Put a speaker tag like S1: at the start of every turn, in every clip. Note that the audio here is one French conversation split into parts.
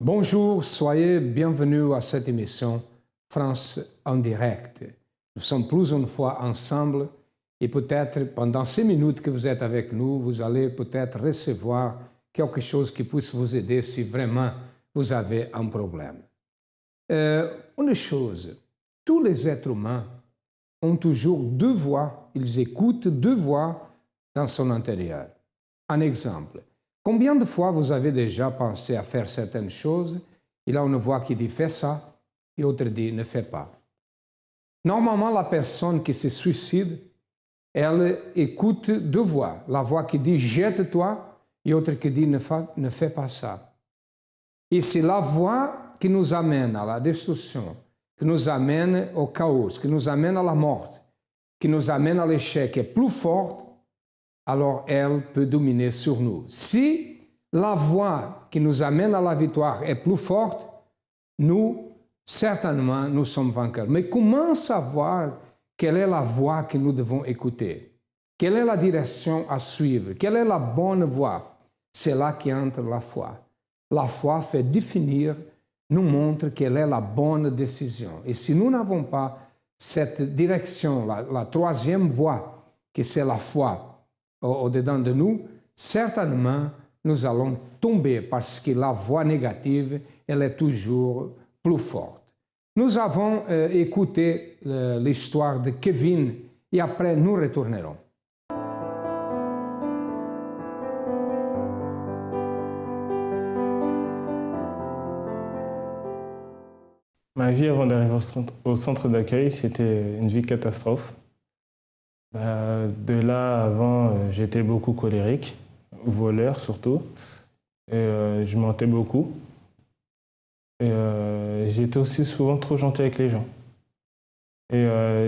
S1: Bonjour, soyez bienvenus à cette émission France en direct. Nous sommes plus une fois ensemble et peut-être pendant ces minutes que vous êtes avec nous, vous allez peut-être recevoir quelque chose qui puisse vous aider si vraiment vous avez un problème. Une chose, tous les êtres humains ont toujours deux voix, ils écoutent deux voix dans son intérieur. Un exemple. Combien de fois vous avez déjà pensé à faire certaines choses, il y a une voix qui dit « fais ça » et l'autre dit « ne fais pas ». Normalement, la personne qui se suicide, elle écoute deux voix. La voix qui dit « jette-toi » et l'autre qui dit « ne fais pas ça ». Et c'est la voix qui nous amène à la destruction, qui nous amène au chaos, qui nous amène à la mort, qui nous amène à l'échec est plus forte, alors elle peut dominer sur nous. Si la voix qui nous amène à la victoire est plus forte, nous, certainement, nous sommes vainqueurs. Mais comment savoir quelle est la voix que nous devons écouter? Quelle est la direction à suivre? Quelle est la bonne voie? C'est là qu'entre la foi. La foi fait définir, nous montre quelle est la bonne décision. Et si nous n'avons pas cette direction, la troisième voie, que c'est la foi, au-dedans de nous, certainement, nous allons tomber parce que la voix négative, elle est toujours plus forte. Nous avons écouté l'histoire de Kevin et après nous retournerons.
S2: Ma vie avant d'arriver au centre d'accueil, c'était une vie catastrophe. De là, avant, j'étais beaucoup colérique, voleur surtout, et je mentais beaucoup. Et j'étais aussi souvent trop gentil avec les gens. Et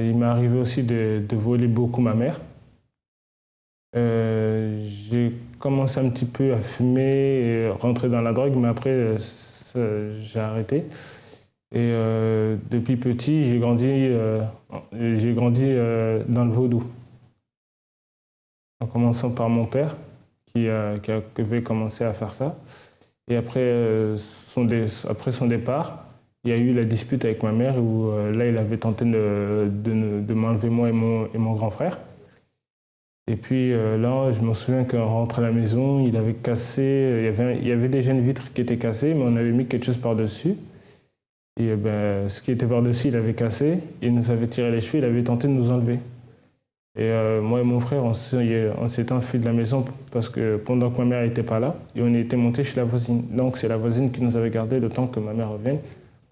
S2: il m'est arrivé aussi de voler beaucoup ma mère. J'ai commencé un petit peu à fumer et rentrer dans la drogue, mais après, j'ai arrêté. Et depuis petit, j'ai grandi dans le vaudou. En commençant par mon père, qui avait commencé à faire ça. Et après son départ, il y a eu la dispute avec ma mère où là, il avait tenté de m'enlever moi et mon grand frère. Et puis là, je me souviens qu'en rentrant à la maison, il avait cassé, il y avait déjà une vitre qui était cassée, mais on avait mis quelque chose par-dessus. Et ce qui était par-dessus, il avait cassé, il nous avait tiré les cheveux, il avait tenté de nous enlever. Et moi et mon frère, on s'était enfuis de la maison parce que pendant que ma mère n'était pas là, et on était monté chez la voisine. Donc c'est la voisine qui nous avait gardé le temps que ma mère revienne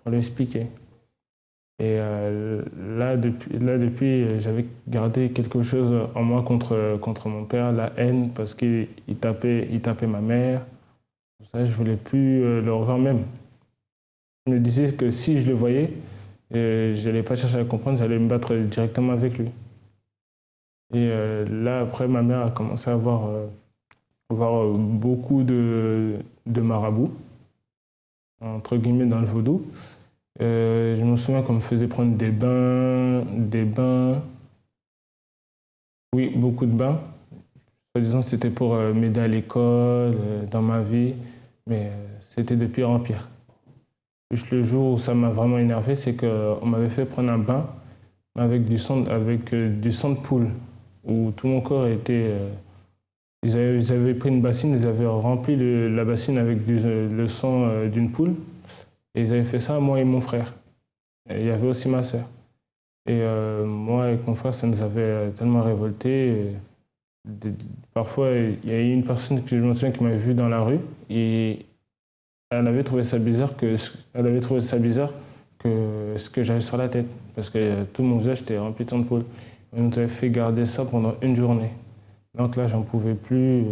S2: pour lui expliquer. Et là, depuis, j'avais gardé quelque chose en moi contre mon père, la haine, parce qu'il tapait ma mère. Ça, je ne voulais plus le revoir même. Je me disais que si je le voyais, je n'allais pas chercher à comprendre, j'allais me battre directement avec lui. Et là, après, ma mère a commencé à avoir beaucoup de marabouts, entre guillemets, dans le vaudou. Je me souviens qu'on me faisait prendre des bains, oui, beaucoup de bains. Disons c'était pour m'aider à l'école, dans ma vie, mais c'était de pire en pire. Juste le jour où ça m'a vraiment énervé, c'est qu'on m'avait fait prendre un bain avec du sang de poule, où tout mon corps était... Ils avaient pris une bassine, ils avaient rempli la bassine avec le sang d'une poule, et ils avaient fait ça à moi et mon frère. Et il y avait aussi ma sœur. Et moi et mon frère, ça nous avait tellement révoltés. Parfois, il y a eu une personne que je me souviens qui m'avait vu dans la rue, et elle avait trouvé ça bizarre que ce que j'avais sur la tête, parce que tout mon visage était rempli de sang de poule. On nous avait fait garder ça pendant une journée. Donc là, j'en pouvais plus,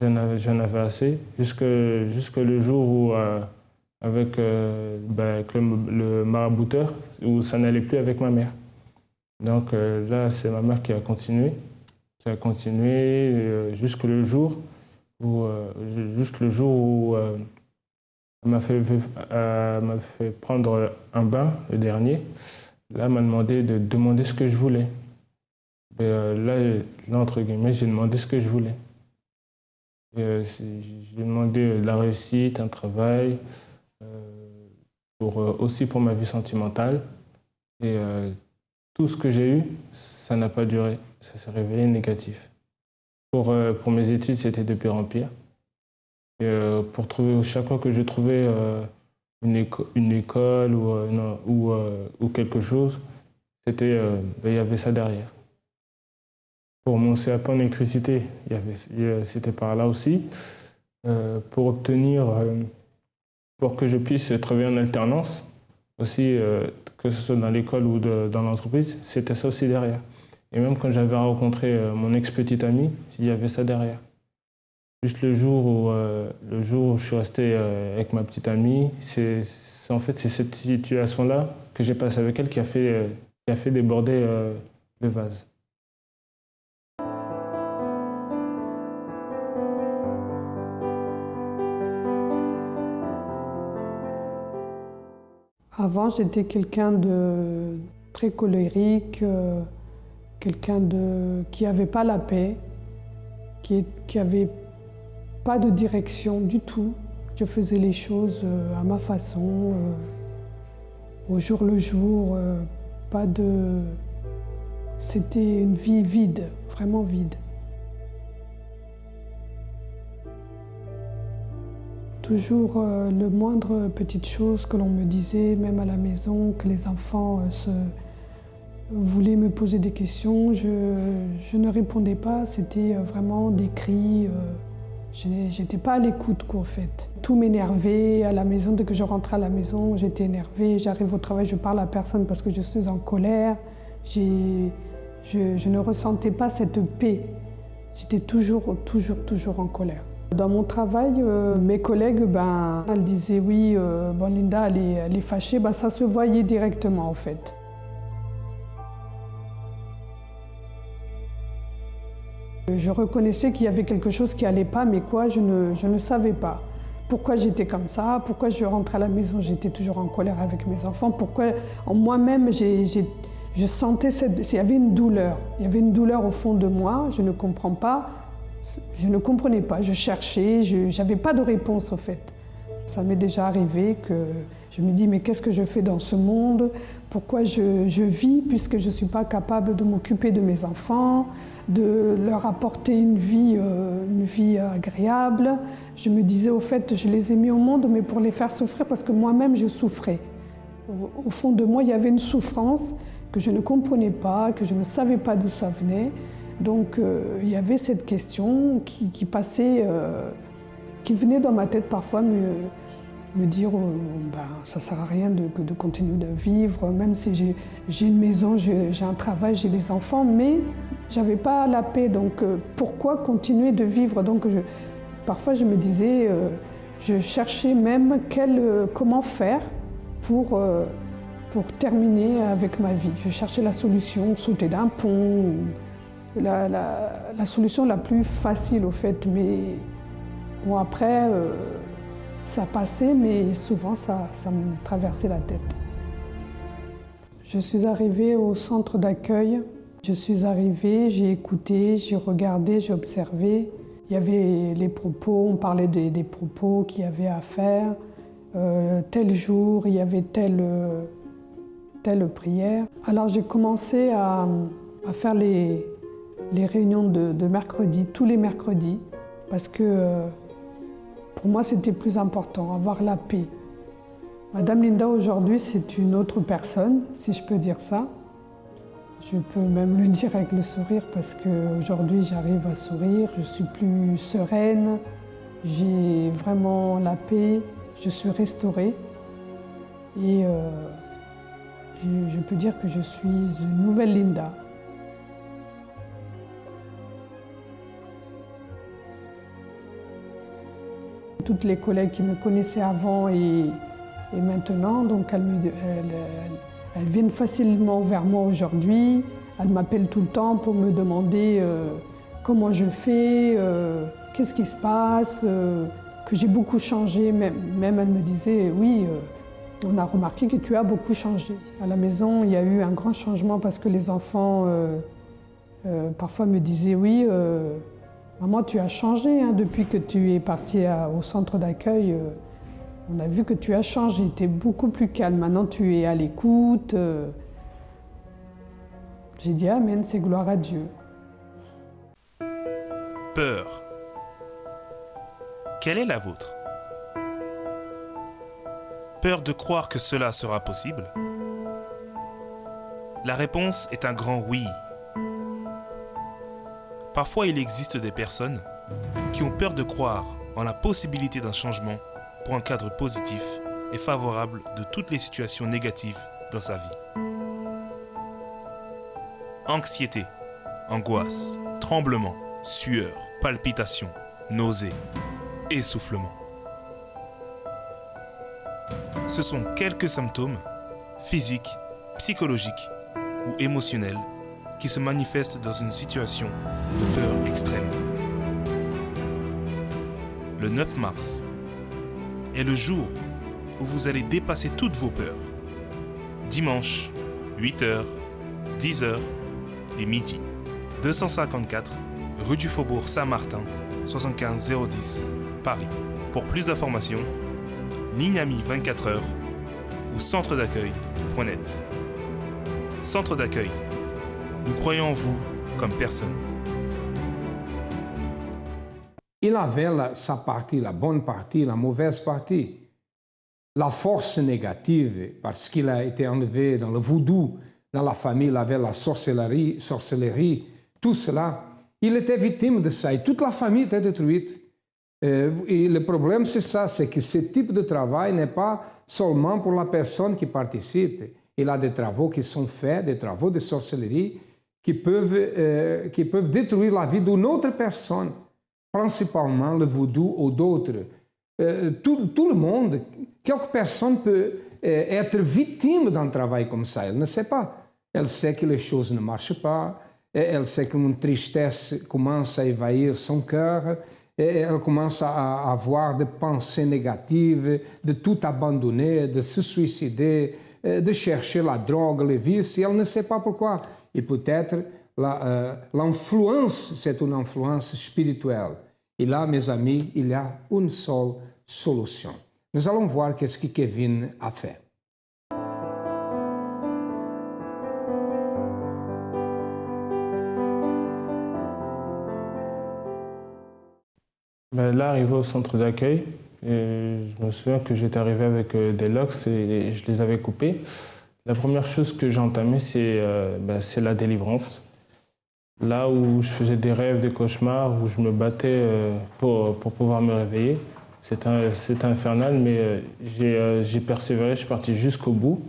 S2: j'en avais assez, jusque le jour où, avec le marabouteur, où ça n'allait plus avec ma mère. Donc là, c'est ma mère qui a continué jusque le jour où elle m'a fait prendre un bain, le dernier. Là, elle m'a demandé de demander ce que je voulais. Et là, entre guillemets, j'ai demandé ce que je voulais. J'ai demandé de la réussite, un travail, aussi pour ma vie sentimentale. Et tout ce que j'ai eu, ça n'a pas duré. Ça s'est révélé négatif. Pour mes études, c'était de pire en pire. Et chaque fois que je trouvais une école ou quelque chose, il y avait ça derrière. Pour mon CAP en électricité, c'était par là aussi. Pour que je puisse travailler en alternance, aussi, que ce soit dans l'école ou dans l'entreprise, c'était ça aussi derrière. Et même quand j'avais rencontré mon ex-petite amie, il y avait ça derrière. Juste le jour où je suis resté avec ma petite amie, c'est cette situation-là que j'ai passée avec elle qui a fait déborder le vase.
S3: Avant, j'étais quelqu'un de très colérique, quelqu'un qui n'avait pas la paix, qui n'avait pas de direction du tout. Je faisais les choses à ma façon, au jour le jour, C'était une vie vide, vraiment vide. Toujours le moindre petite chose que l'on me disait, même à la maison, que les enfants voulaient me poser des questions, je ne répondais pas, c'était vraiment des cris. J'étais pas à l'écoute, quoi, en fait. Tout m'énervait à la maison. Dès que je rentrais à la maison, j'étais énervée. J'arrive au travail, je parle à personne parce que je suis en colère. Je ne ressentais pas cette paix. J'étais toujours en colère. Dans mon travail, mes collègues, elles disaient oui, Linda, elle est fâchée. Ça se voyait directement, en fait. Je reconnaissais qu'il y avait quelque chose qui n'allait pas, mais quoi, je ne savais pas. Pourquoi j'étais comme ça? Pourquoi je rentrais à la maison, j'étais toujours en colère avec mes enfants? Pourquoi en moi-même, je sentais il y avait une douleur. Il y avait une douleur au fond de moi, je ne comprends pas. Je ne comprenais pas, je cherchais, je n'avais pas de réponse, en fait. Ça m'est déjà arrivé que je me dis, mais qu'est-ce que je fais dans ce monde? Pourquoi je vis puisque je ne suis pas capable de m'occuper de mes enfants, de leur apporter une vie agréable? Je me disais, au fait, je les ai mis au monde, mais pour les faire souffrir, parce que moi-même, je souffrais. Au fond de moi, il y avait une souffrance que je ne comprenais pas, que je ne savais pas d'où ça venait. Donc, il y avait cette question qui passait, qui venait dans ma tête parfois me dire ça ne sert à rien de continuer de vivre, même si j'ai une maison, j'ai un travail, j'ai des enfants, mais je n'avais pas la paix, donc pourquoi continuer de vivre? Donc parfois je me disais, je cherchais même comment faire pour terminer avec ma vie. Je cherchais la solution, sauter d'un pont, la solution la plus facile au fait, mais bon après ça passait, mais souvent ça me traversait la tête. Je suis arrivée au centre d'accueil. Je suis arrivée, j'ai écouté, j'ai regardé, j'ai observé. Il y avait les propos, on parlait des propos qu'il y avait à faire. Tel jour, il y avait telle prière. Alors j'ai commencé à faire les réunions de mercredi, tous les mercredis, parce que pour moi c'était plus important, avoir la paix. Madame Linda aujourd'hui c'est une autre personne, si je peux dire ça. Je peux même le dire avec le sourire parce qu'aujourd'hui j'arrive à sourire, je suis plus sereine, j'ai vraiment la paix, je suis restaurée et je peux dire que je suis une nouvelle Linda. Toutes les collègues qui me connaissaient avant et maintenant, donc elles viennent facilement vers moi aujourd'hui. Elles m'appellent tout le temps pour me demander comment je fais, qu'est-ce qui se passe, que j'ai beaucoup changé. Même elles me disaient, oui, on a remarqué que tu as beaucoup changé. À la maison, il y a eu un grand changement parce que les enfants parfois me disaient, oui, Maman, tu as changé hein, depuis que tu es partie au centre d'accueil. On a vu que tu as changé, tu es beaucoup plus calme. Maintenant, tu es à l'écoute. J'ai dit Amen, c'est gloire à Dieu.
S4: Peur. Quelle est la vôtre? Peur de croire que cela sera possible? La réponse est un grand oui. Parfois, il existe des personnes qui ont peur de croire en la possibilité d'un changement pour un cadre positif et favorable de toutes les situations négatives dans sa vie. Anxiété, angoisse, tremblement, sueur, palpitations, nausées, essoufflement. Ce sont quelques symptômes physiques, psychologiques ou émotionnels qui se manifestent dans une situation de peur extrême. Le 9 mars est le jour où vous allez dépasser toutes vos peurs. Dimanche, 8h, 10h et midi. 254 rue du Faubourg Saint-Martin, 75 010, Paris. Pour plus d'informations, ligne amie 24h ou centre d'accueil.net. Centre d'accueil. Nous croyons en vous comme personne.
S1: Il avait sa partie, la bonne partie, la mauvaise partie. La force négative, parce qu'il a été enlevé dans le voodoo, dans la famille, il avait la sorcellerie, tout cela. Il était victime de ça et toute la famille était détruite. Et le problème, c'est ça, c'est que ce type de travail n'est pas seulement pour la personne qui participe. Il a des travaux qui sont faits, des travaux de sorcellerie, qui peuvent détruire la vie d'une autre personne, principalement le vaudou ou d'autres. Tout le monde, quelque personne peut être victime d'un travail comme ça. Elle ne sait pas. Elle sait que les choses ne marchent pas, elle sait qu'une tristesse commence à envahir son cœur, elle commence à avoir des pensées négatives, de tout abandonner, de se suicider, de chercher la drogue, les vices, et elle ne sait pas pourquoi. Et peut-être l'influence, c'est une influence spirituelle. Et là, mes amis, il y a une seule solution. Nous allons voir qu'est-ce que Kevin a fait.
S2: Là, arrivé au centre d'accueil, je me souviens que j'étais arrivé avec des locks et je les avais coupés. La première chose que j'ai entamée, c'est la délivrance. Là où je faisais des rêves, des cauchemars, où je me battais pour pouvoir me réveiller. C'était infernal, mais j'ai persévéré, je suis parti jusqu'au bout.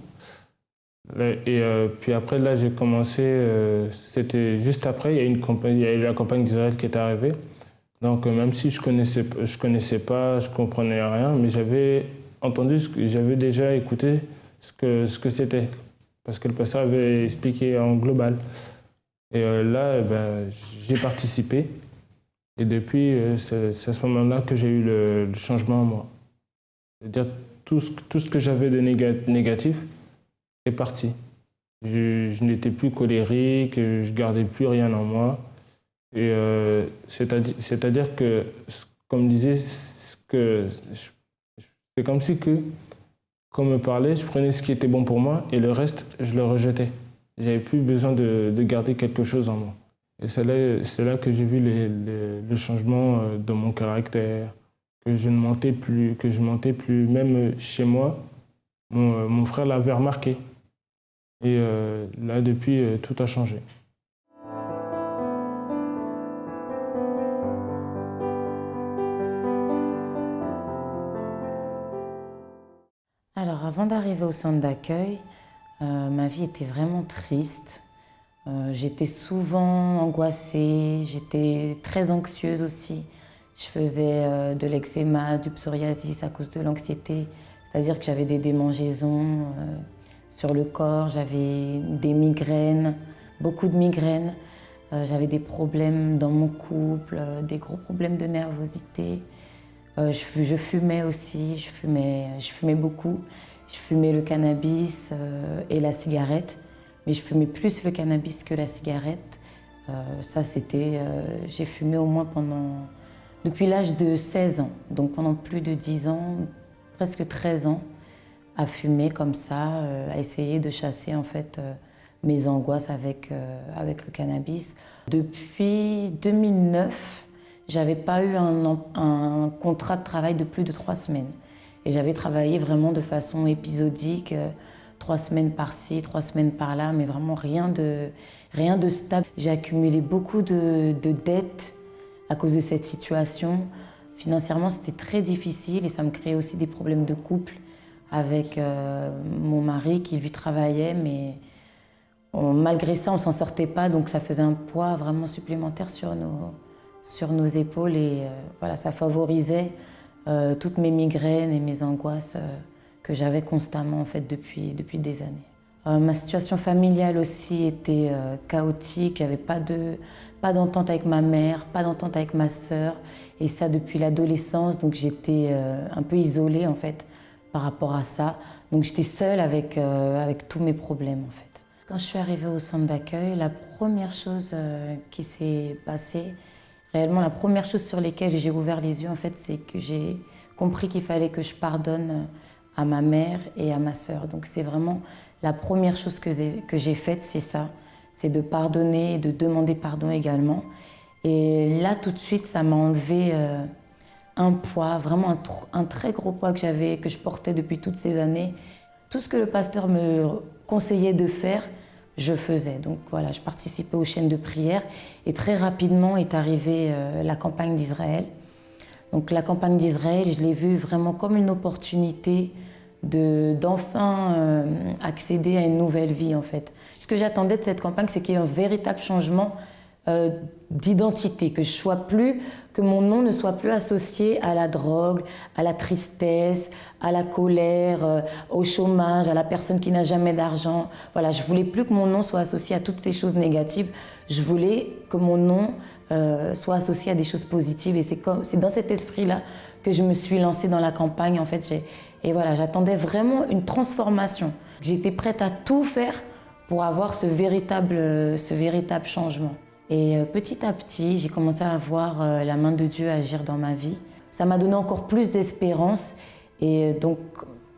S2: Et puis après, là, j'ai commencé, c'était juste après, il y a eu la campagne d'Israël qui est arrivée. Donc même si je connaissais pas, je comprenais rien, mais j'avais entendu, j'avais déjà écouté ce que c'était, parce que le pasteur avait expliqué en global. Et là, j'ai participé. Et depuis, c'est à ce moment-là que j'ai eu le changement en moi. C'est-à-dire tout ce que j'avais de négatif est parti. Je n'étais plus colérique, je gardais plus rien en moi. Et c'est-à-dire que, comme je disais, c'est comme si que, quand on me parlait, je prenais ce qui était bon pour moi et le reste, je le rejetais. J'avais plus besoin de garder quelque chose en moi. Et c'est là que j'ai vu le changement de mon caractère, que je ne mentais plus, même chez moi. Mon frère l'avait remarqué. Et là, depuis, tout a changé.
S5: Alors, avant d'arriver au centre d'accueil, ma vie était vraiment triste. J'étais souvent angoissée, j'étais très anxieuse aussi. Je faisais de l'eczéma, du psoriasis à cause de l'anxiété. C'est-à-dire que j'avais des démangeaisons sur le corps, j'avais des migraines, beaucoup de migraines. J'avais des problèmes dans mon couple, des gros problèmes de nervosité. Je fumais aussi, je fumais beaucoup. Je fumais le cannabis et la cigarette, mais je fumais plus le cannabis que la cigarette. Ça, c'était... j'ai fumé au moins depuis l'âge de 16 ans, donc pendant plus de 10 ans, presque 13 ans, à fumer comme ça, à essayer de chasser en fait mes angoisses avec le cannabis. Depuis 2009, j'avais pas eu un contrat de travail de plus de 3 semaines. Et j'avais travaillé vraiment de façon épisodique, 3 semaines par-ci, 3 semaines par-là, mais vraiment rien de stable. J'ai accumulé beaucoup de dettes à cause de cette situation. Financièrement, c'était très difficile et ça me créait aussi des problèmes de couple avec mon mari qui lui travaillait, mais malgré ça, on ne s'en sortait pas, donc ça faisait un poids vraiment supplémentaire sur nos épaules et voilà, ça favorisait toutes mes migraines et mes angoisses que j'avais constamment en fait depuis des années. Ma situation familiale aussi était chaotique, il n'y avait pas d'entente avec ma mère, pas d'entente avec ma sœur, et ça depuis l'adolescence, donc j'étais un peu isolée en fait par rapport à ça. Donc j'étais seule avec tous mes problèmes en fait. Quand je suis arrivée au centre d'accueil, la première chose qui s'est passée, réellement la première chose sur laquelle j'ai ouvert les yeux en fait, c'est que j'ai compris qu'il fallait que je pardonne à ma mère et à ma sœur. Donc c'est vraiment la première chose que j'ai faite, c'est ça, c'est de pardonner et de demander pardon également. Et là tout de suite, ça m'a enlevé un poids, vraiment un très gros poids que je portais depuis toutes ces années. Tout ce que le pasteur me conseillait de faire, je faisais. Donc voilà, je participais aux chaînes de prière et très rapidement est arrivée la campagne d'Israël. Donc la campagne d'Israël, je l'ai vue vraiment comme une opportunité d'enfin accéder à une nouvelle vie en fait. Ce que j'attendais de cette campagne, c'est qu'il y ait un véritable changement d'identité, que mon nom ne soit plus associé à la drogue, à la tristesse, à la colère, au chômage, à la personne qui n'a jamais d'argent. Voilà, je voulais plus que mon nom soit associé à toutes ces choses négatives. Je voulais que mon nom soit associé à des choses positives. Et c'est dans cet esprit-là que je me suis lancée dans la campagne. En fait, et voilà, j'attendais vraiment une transformation. J'étais prête à tout faire pour avoir ce véritable changement. Et petit à petit, j'ai commencé à voir la main de Dieu agir dans ma vie. Ça m'a donné encore plus d'espérance. Et donc,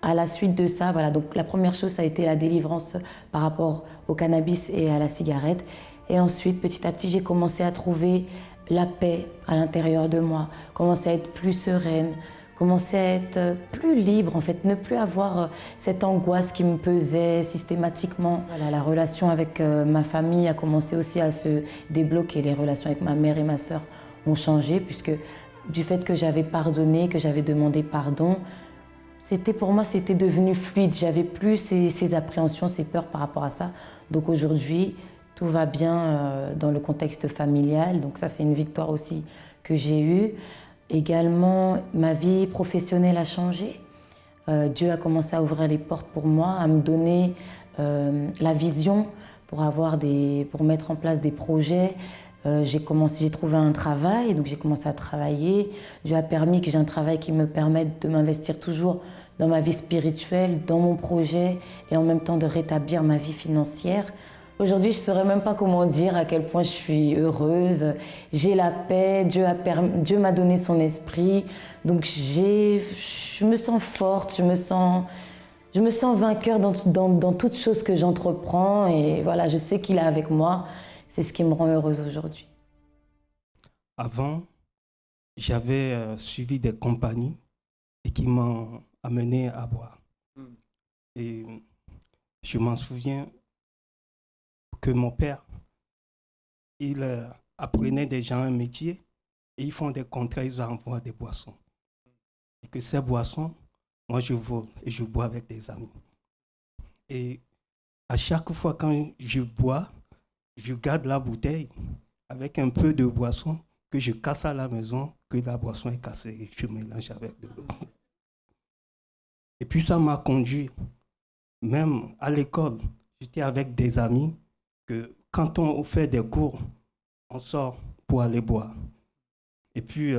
S5: à la suite de ça, voilà, donc la première chose, ça a été la délivrance par rapport au cannabis et à la cigarette. Et ensuite, petit à petit, j'ai commencé à trouver la paix à l'intérieur de moi, commencer à être plus sereine, commencer à être plus libre, en fait, ne plus avoir cette angoisse qui me pesait systématiquement. Voilà, la relation avec ma famille a commencé aussi à se débloquer. Les relations avec ma mère et ma sœur ont changé, puisque du fait que j'avais pardonné, que j'avais demandé pardon, pour moi, c'était devenu fluide. J'avais plus ces appréhensions, ces peurs par rapport à ça. Donc aujourd'hui, tout va bien dans le contexte familial. Donc ça, c'est une victoire aussi que j'ai eue. Également, ma vie professionnelle a changé. Dieu a commencé à ouvrir les portes pour moi, à me donner la vision pour mettre en place des projets. J'ai trouvé un travail, donc j'ai commencé à travailler. Dieu a permis que j'ai un travail qui me permette de m'investir toujours dans ma vie spirituelle, dans mon projet et en même temps de rétablir ma vie financière. Aujourd'hui, je ne saurais même pas comment dire à quel point je suis heureuse. J'ai la paix, Dieu m'a donné son esprit. Donc je me sens forte, je me sens vainqueur dans toute chose que j'entreprends. Et voilà, je sais qu'il est avec moi. C'est ce qui me rend heureuse aujourd'hui.
S6: Avant, j'avais suivi des compagnies et qui m'ont amené à boire. Et je m'en souviens que mon père, il apprenait des gens un métier et ils font des contrats, ils envoient des boissons. Et que ces boissons, moi je vole et je bois avec des amis. Et à chaque fois quand je bois, je garde la bouteille avec un peu de boisson que je casse à la maison, que la boisson est cassée et que je mélange avec de l'eau. Et puis ça m'a conduit, même à l'école, j'étais avec des amis que quand on fait des cours, on sort pour aller boire. Et puis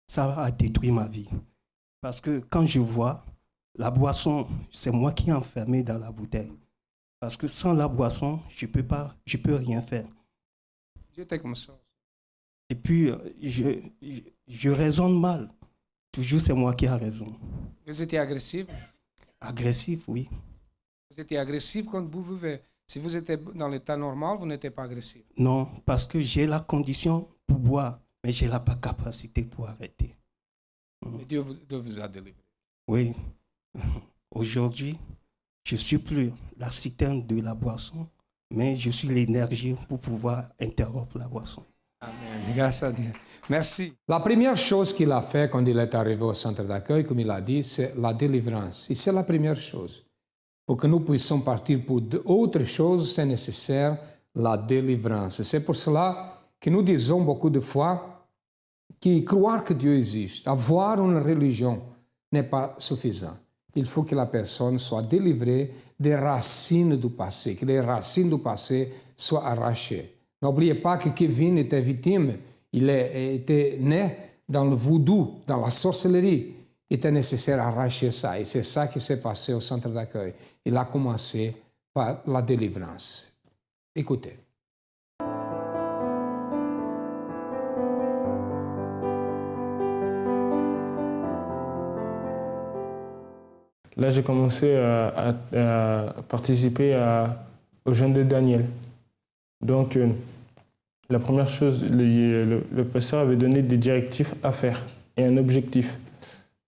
S6: ça a détruit ma vie. Parce que quand je vois, la boisson, c'est moi qui ai enfermé dans la bouteille. Parce que sans la boisson, je peux rien faire.
S1: J'étais comme ça.
S6: Et puis, je raisonne mal. Toujours, c'est moi qui ai raison.
S1: Vous étiez agressif?
S6: Agressif, oui.
S1: Vous étiez agressif quand vous vivez. Si vous étiez dans l'état normal, vous n'étiez pas agressif.
S6: Non, parce que j'ai la condition pour boire, mais je n'ai pas capacité pour arrêter.
S1: Et Dieu vous a délivré.
S6: Oui. Aujourd'hui, je ne suis plus la citerne de la boisson, mais je suis l'énergie pour pouvoir interrompre la boisson.
S1: Amen. Grâce à Dieu. Merci. La première chose qu'il a fait quand il est arrivé au centre d'accueil, comme il a dit, c'est la délivrance. Et c'est la première chose. Pour que nous puissions partir pour d'autres choses, c'est nécessaire la délivrance. C'est pour cela que nous disons beaucoup de fois que croire que Dieu existe, avoir une religion n'est pas suffisant. Il faut que la personne soit délivrée des racines du passé, que les racines du passé soient arrachées. N'oubliez pas que Kevin était victime, il était né dans le voodoo, dans la sorcellerie. Il était nécessaire d'arracher ça. Et c'est ça qui s'est passé au centre d'accueil. Il a commencé par la délivrance. Écoutez.
S2: Là, j'ai commencé à participer au jeûne de Daniel. Donc, la première chose, le pasteur avait donné des directives à faire et un objectif.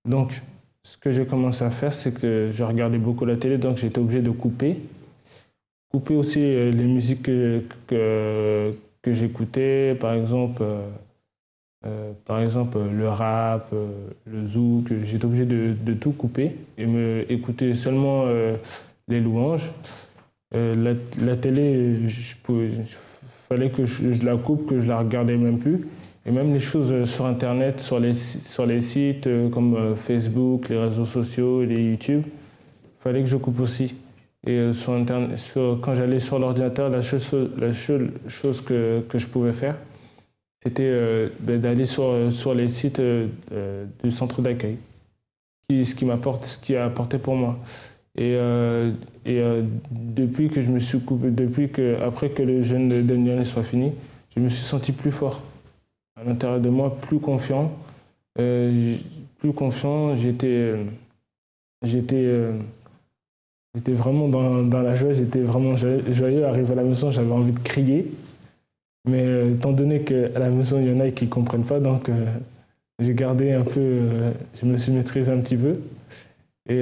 S2: Donc, ce que j'ai commencé à faire, c'est que je regardais beaucoup la télé, donc j'étais obligé de couper. Couper aussi les musiques que j'écoutais, par exemple le rap, le zouk. J'étais obligé de tout couper et écouter seulement les louanges. La télé, fallait que je la coupe, que je la regardais même plus. Et même les choses sur Internet, sur les sites comme Facebook, les réseaux sociaux, les YouTube, il fallait que je coupe aussi. Et sur Internet, quand j'allais sur l'ordinateur, la seule chose que je pouvais faire, c'était d'aller sur les sites du centre d'accueil, ce qui a apporté pour moi. Et depuis que je me suis coupé, après que le jeûne de Daniel soit fini, je me suis senti plus fort. À l'intérieur de moi, plus confiant. J'étais vraiment dans la joie, j'étais vraiment joyeux. Arrivé à la maison, j'avais envie de crier. Mais étant donné qu'à la maison, il y en a qui ne comprennent pas, donc j'ai gardé un peu, je me suis maîtrisé un petit peu. Et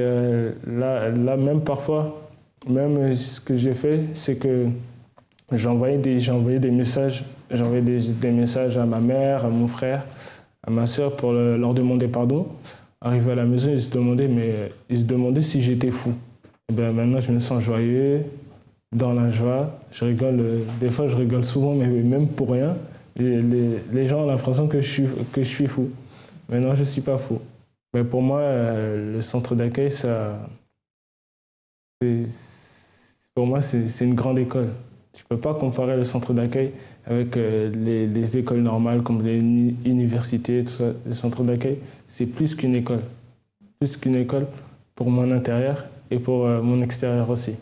S2: là, même parfois, même ce que j'ai fait, c'est que j'envoyais des messages à ma mère, à mon frère, à ma soeur pour leur demander pardon. Arrivé à la maison, ils se demandaient si j'étais fou. Et bien, maintenant, je me sens joyeux, dans la joie. Je rigole, des fois, je rigole souvent, mais même pour rien. Les gens ont l'impression que je suis fou. Mais non, je ne suis pas fou. Mais pour moi, le centre d'accueil, pour moi, c'est une grande école. Je ne peux pas comparer le centre d'accueil avec les écoles normales comme les universités, tout ça. Le centre d'accueil, c'est plus qu'une école. Plus qu'une école pour mon intérieur et pour mon extérieur aussi.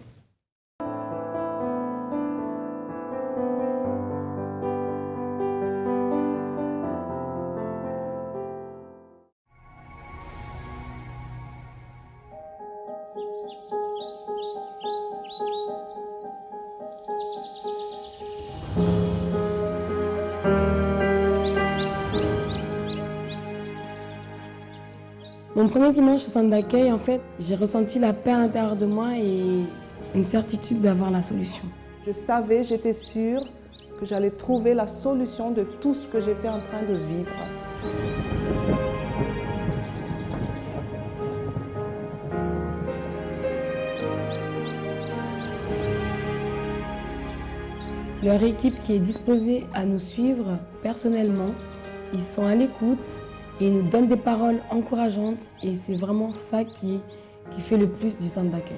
S7: Mon premier dimanche au centre d'accueil, en fait, j'ai ressenti la paix à l'intérieur de moi et une certitude d'avoir la solution.
S8: Je savais, j'étais sûre que j'allais trouver la solution de tout ce que j'étais en train de vivre.
S7: Leur équipe qui est disposée à nous suivre personnellement, ils sont à l'écoute et ils nous donnent des paroles encourageantes et c'est vraiment ça qui fait le plus du centre d'accueil.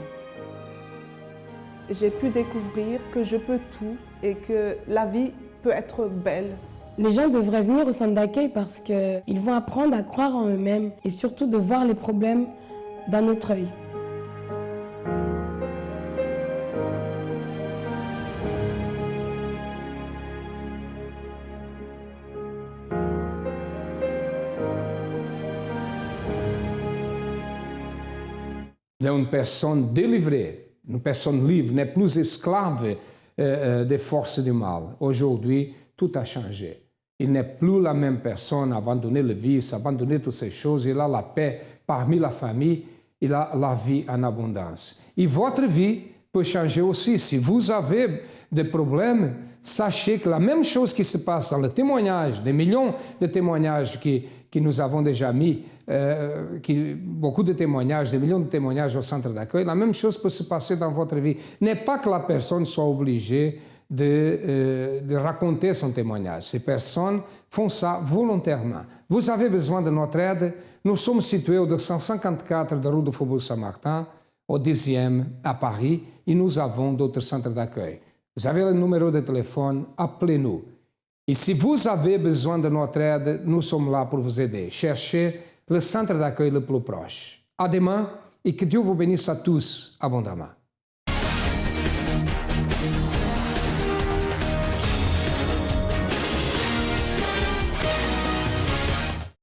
S8: J'ai pu découvrir que je peux tout et que la vie peut être belle.
S7: Les gens devraient venir au centre d'accueil parce qu'ils vont apprendre à croire en eux-mêmes et surtout de voir les problèmes d'un autre œil.
S1: Il est une personne délivrée, une personne libre, n'est plus esclave des forces du mal. Aujourd'hui, tout a changé. Il n'est plus la même personne, abandonner le vice, abandonner toutes ces choses. Il a la paix parmi la famille, il a la vie en abondance. Et votre vie peut changer aussi. Si vous avez des problèmes, sachez que la même chose qui se passe dans le témoignage, des millions de témoignages que nous avons déjà mis, beaucoup de témoignages, des millions de témoignages au centre d'accueil, la même chose peut se passer dans votre vie. N'est pas que la personne soit obligée de raconter son témoignage. Ces personnes font ça volontairement. Vous avez besoin de notre aide. Nous sommes situés au 254 de rue du Faubourg Saint-Martin, au 10e à Paris, et nous avons d'autres centres d'accueil. Vous avez le numéro de téléphone, appelez-nous. Et si vous avez besoin de notre aide, nous sommes là pour vous aider. Cherchez le centre d'accueil le plus proche. À demain et que Dieu vous bénisse à tous abondamment.